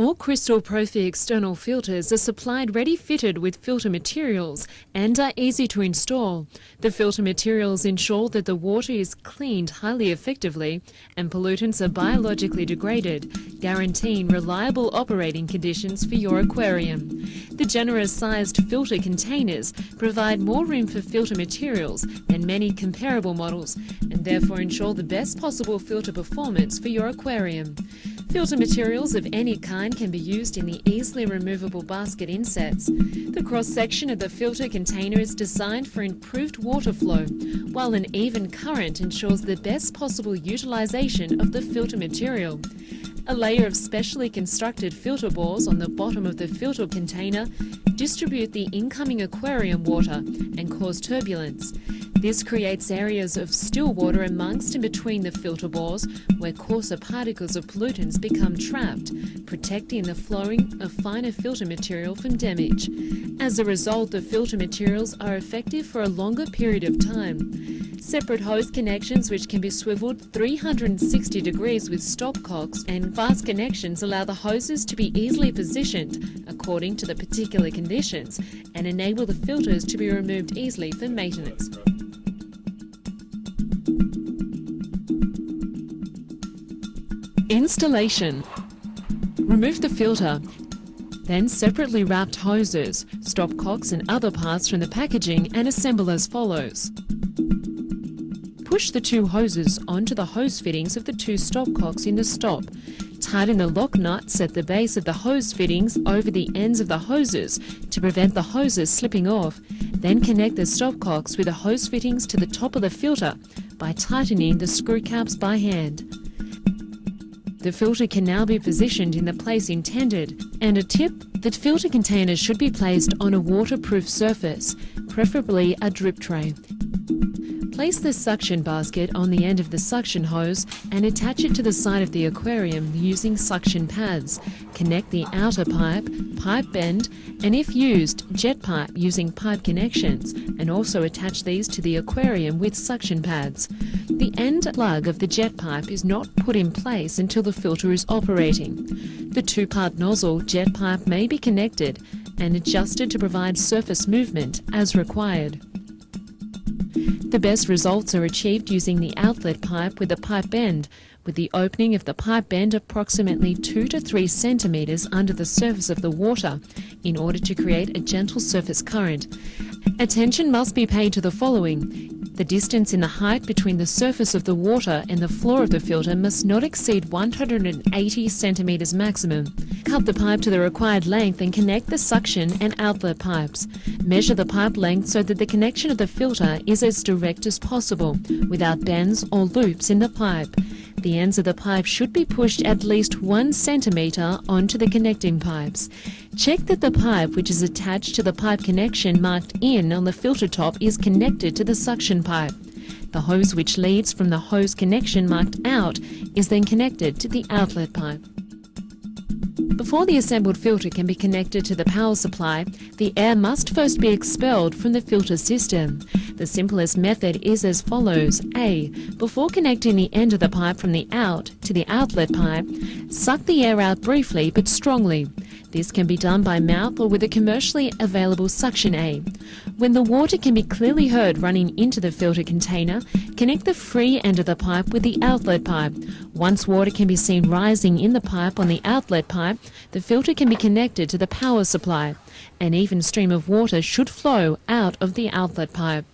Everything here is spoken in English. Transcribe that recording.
All Crystal Profi external filters are supplied ready-fitted with filter materials and are easy to install. The filter materials ensure that the water is cleaned highly effectively and pollutants are biologically degraded, guaranteeing reliable operating conditions for your aquarium. The generous-sized filter containers provide more room for filter materials than many comparable models and therefore ensure the best possible filter performance for your aquarium. Filter materials of any kind can be used in the easily removable basket insets. The cross-section of the filter container is designed for improved water flow, while an even current ensures the best possible utilisation of the filter material. A layer of specially constructed filter bores on the bottom of the filter container distribute the incoming aquarium water and cause turbulence. This creates areas of still water amongst and between the filter bores where coarser particles of pollutants become trapped, protecting the flowing of finer filter material from damage. As a result, the filter materials are effective for a longer period of time. Separate hose connections which can be swiveled 360 degrees with stopcocks and fast connections allow the hoses to be easily positioned according to the particular conditions and enable the filters to be removed easily for maintenance. Installation. Remove the filter, then separately wrapped hoses, stopcocks and other parts from the packaging and assemble as follows. Push the two hoses onto the hose fittings of the two stopcocks in the stop. Tighten the lock nuts at the base of the hose fittings over the ends of the hoses to prevent the hoses slipping off. Then connect the stopcocks with the hose fittings to the top of the filter by tightening the screw caps by hand. The filter can now be positioned in the place intended, and a tip: the filter container should be placed on a waterproof surface, preferably a drip tray. Place the suction basket on the end of the suction hose and attach it to the side of the aquarium using suction pads. Connect the outer pipe, pipe bend, and if used, jet pipe using pipe connections, and also attach these to the aquarium with suction pads. The end plug of the jet pipe is not put in place until the filter is operating. The two-part nozzle jet pipe may be connected and adjusted to provide surface movement as required. The best results are achieved using the outlet pipe with a pipe bend, with the opening of the pipe bend approximately 2 to 3 centimetres under the surface of the water in order to create a gentle surface current. Attention must be paid to the following. The distance in the height between the surface of the water and the floor of the filter must not exceed 180 centimetres maximum. Cut the pipe to the required length and connect the suction and outlet pipes. Measure the pipe length so that the connection of the filter is as direct as possible, without bends or loops in the pipe. The ends of the pipe should be pushed at least 1 centimetre onto the connecting pipes. Check that the pipe which is attached to the pipe connection marked in on the filter top is connected to the suction pipe. The hose which leads from the hose connection marked out is then connected to the outlet pipe. Before the assembled filter can be connected to the power supply, the air must first be expelled from the filter system. The simplest method is as follows. A. Before connecting the end of the pipe from the out to the outlet pipe, suck the air out briefly but strongly. This can be done by mouth or with a commercially available suction aid. When the water can be clearly heard running into the filter container, connect the free end of the pipe with the outlet pipe. Once water can be seen rising in the pipe on the outlet pipe, the filter can be connected to the power supply. An even stream of water should flow out of the outlet pipe.